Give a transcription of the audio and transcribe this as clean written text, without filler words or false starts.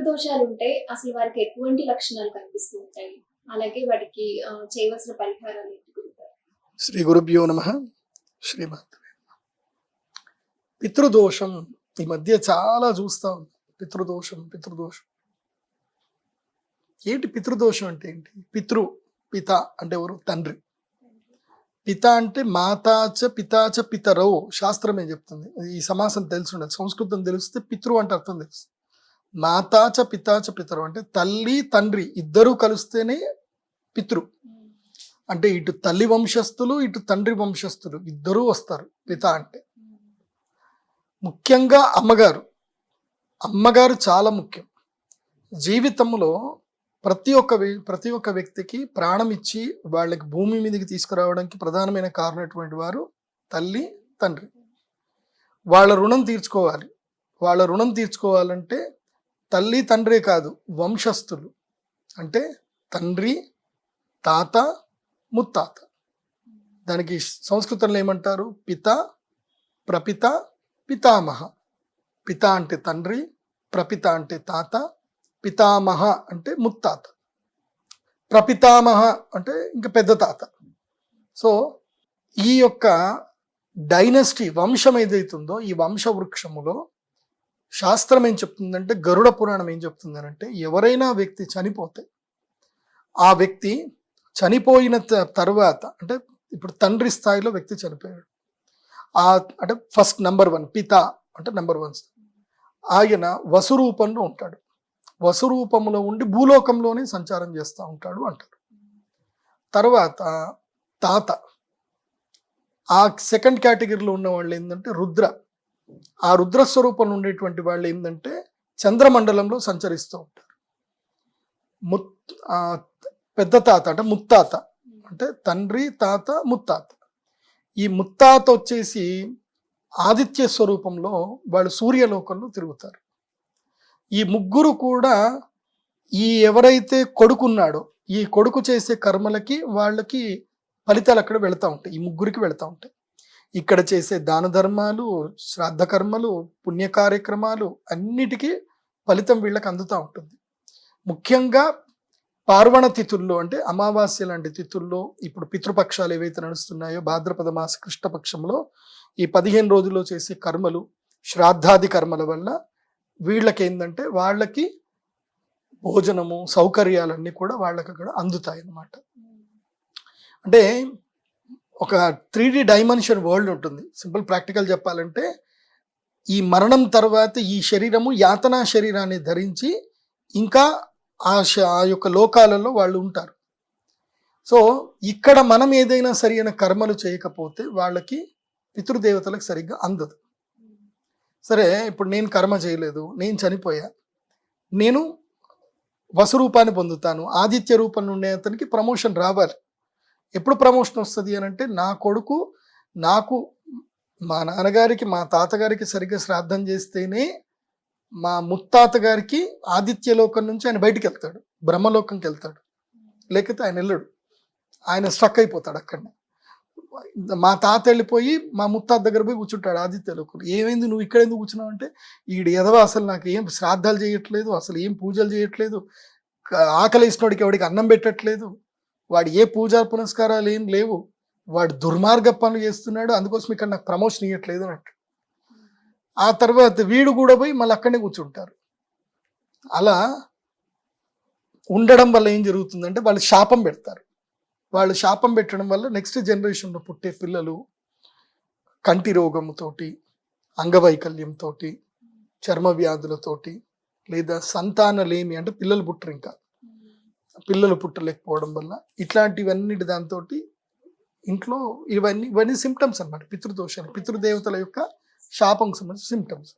పితృదోషాలు ఉంటే అసలు వారికి ఎటువంటి లక్షణాలు కనిపిస్తూ ఉంటాయి? అలాగే వాటికి చేయవలసిన పరిహారాలు ఏంటి గురుగారు? శ్రీ గురుభ్యో నమః. శ్రీమాత్రే. పితృదోషం ఈ మధ్య చాలా చూస్తాం. పితృదోషం ఏంటి పితృదోషం అంటే ఏంటి? పిత అంటే ఎవరు? తండ్రి. పిత అంటే మాతాచ పితాచ పితరౌ శాస్త్రం ఏం చెప్తుంది? ఈ సమాసం తెలిసి ఉండదు. సంస్కృతం తెలిస్తే పితృ అంటే అర్థం తెలుసు. మాతాచ పితాచ పితరౌ అంటే తల్లి తండ్రి ఇద్దరూ కలిస్తేనే పితృ. అంటే ఇటు తల్లి వంశస్థులు ఇటు తండ్రి వంశస్థులు ఇద్దరూ వస్తారు పిత అంటే. ముఖ్యంగా అమ్మగారు చాలా ముఖ్యం. జీవితంలో ప్రతి ఒక్క వ్యక్తికి ప్రాణం ఇచ్చి వాళ్ళకి భూమి మీదకి తీసుకురావడానికి ప్రధానమైన కారణమైనటువంటి వారు తల్లి తండ్రి. వాళ్ళ రుణం తీర్చుకోవాలంటే తల్లి తండ్రే కాదు, వంశస్థులు అంటే తండ్రి, తాత, ముత్తాత. దానికి సంస్కృతంలో ఏమంటారు? పిత, ప్రపిత, పితామహ. పిత అంటే తండ్రి, ప్రపిత అంటే తాత, పితామహ అంటే ముత్తాత, ప్రపితామహ అంటే ఇంకా పెద్ద తాత. సో ఈ యొక్క డైనస్టీ వంశం ఏదైతుందో ఈ వంశ వృక్షములో శాస్త్రం ఏం చెప్తుందంటే, గరుడ పురాణం ఏం చెప్తుందనంటే, ఎవరైనా వ్యక్తి చనిపోతే ఆ వ్యక్తి చనిపోయిన తర్వాత అంటే ఇప్పుడు తండ్రి స్థాయిలో వ్యక్తి చనిపోయాడు, అంటే ఫస్ట్ నంబర్ 1 పిత అంటే నంబర్ 1. ఆయన వసురూపంలో ఉంటాడు. వసురూపంలో ఉండి భూలోకంలోనే సంచారం చేస్తూ ఉంటాడు అంటారు. తర్వాత తాత, ఆ సెకండ్ కేటగిరీలో ఉన్న వాళ్ళు ఏంటంటే రుద్ర. ఆ రుద్ర స్వరూపంలో ఉండేటువంటి వాళ్ళు ఏంటంటే చంద్రమండలంలో సంచరిస్తూ ఉంటారు. పెద్ద తాత అంటే ముత్తాత అంటే తండ్రి, తాత, ముత్తాత. ఈ ముత్తాత వచ్చేసి ఆదిత్య స్వరూపంలో వాళ్ళు సూర్యలోకంలో తిరుగుతారు. ఈ ముగ్గురు కూడా ఎవరైతే కొడుకున్నాడో ఈ కొడుకు చేసే కర్మలకి వాళ్ళకి ఫలితాలు అక్కడ వెళుతూ ఉంటాయి. ఈ ముగ్గురికి వెళుతూ ఉంటాయి. ఇక్కడ చేసే దాన ధర్మాలు, శ్రాద్ధ కర్మలు, పుణ్య కార్యక్రమాలు అన్నిటికీ ఫలితం వీళ్ళకి అందుతూ ఉంటుంది. ముఖ్యంగా పార్వణ తిథుల్లో అంటే అమావాస్య లాంటి తిథుల్లో ఇప్పుడు పితృపక్షాలు ఏవైతే నడుస్తున్నాయో భాద్రపద మాస కృష్ణపక్షంలో ఈ 15 రోజుల్లో చేసే కర్మలు, శ్రాద్ధాది కర్మల వల్ల వీళ్ళకి ఏంటంటే వాళ్ళకి భోజనము సౌకర్యాలన్నీ కూడా వాళ్ళకి అక్కడ అందుతాయి అన్నమాట. అంటే ఒక 3D డైమెన్షన్ వరల్డ్ ఉంటుంది. సింపుల్ ప్రాక్టికల్ చెప్పాలంటే ఈ మరణం తర్వాత ఈ శరీరము యాతనా శరీరాన్ని ధరించి ఇంకా ఆ యొక్క లోకాలలో వాళ్ళు ఉంటారు. సో ఇక్కడ మనం ఏదైనా సరైన కర్మలు చేయకపోతే వాళ్ళకి పితృదేవతలకు సరిగ్గా అందదు. సరే ఇప్పుడు నేను కర్మ చేయలేదు, నేను చనిపోయా, నేను వసురూపాన్ని పొందుతాను, ఆదిత్య రూపంలో ఉండే అతనికి ప్రమోషన్ రావాలి. ఎప్పుడు ప్రమోషన్ వస్తుంది అని అంటే, నా కొడుకు నాకు మా నాన్నగారికి మా తాతగారికి సరిగ్గా శ్రాద్ధం చేస్తేనే మా ముత్తాత గారికి ఆదిత్య లోకం నుంచి ఆయన బయటికి వెళ్తాడు, బ్రహ్మలోకంకి వెళ్తాడు. లేకపోతే ఆయన వెళ్ళడు, ఆయన స్ట్రక్ అయిపోతాడు అక్కడనే. మా తాత వెళ్ళిపోయి మా ముత్తాత దగ్గర పోయి కూర్చుంటాడు ఆదిత్య లోకం. ఏమైంది నువ్వు ఇక్కడ ఎందుకు కూర్చున్నావు అంటే, ఈడు ఎదవా అసలు నాకు ఏం శ్రాద్ధాలు చేయట్లేదు, అసలు ఏం పూజలు చేయట్లేదు, ఆకలి వేసినోడికి ఎవడికి అన్నం పెట్టట్లేదు, వాడు ఏ పూజా పునస్కారాలు ఏం లేవు, వాడు దుర్మార్గ పనులు చేస్తున్నాడు, అందుకోసం ఇక్కడ నాకు ప్రమోషన్ ఇవ్వట్లేదు అన్నట్టు. ఆ తర్వాత వీడు కూడా పోయి మళ్ళీ అక్కడనే కూర్చుంటారు. అలా ఉండడం వల్ల ఏం జరుగుతుందంటే వాళ్ళు శాపం పెడతారు. వాళ్ళు శాపం పెట్టడం వల్ల నెక్స్ట్ జనరేషన్లో పుట్టే పిల్లలు కంటి రోగంతోటి, అంగవైకల్యంతో, చర్మ వ్యాధులతోటి, లేదా సంతానలేమి అంటే పిల్లలు పుట్టరు, ఇంకా పిల్లలు పుట్టలేకపోవడం వల్ల ఇట్లాంటివన్నిటి దాంతో ఇంట్లో ఇవన్నీ సిమ్టమ్స్ అన్నమాట. పితృదోషాలు, పితృదేవతల యొక్క శాపం సంబంధించిన సిమ్టమ్స్.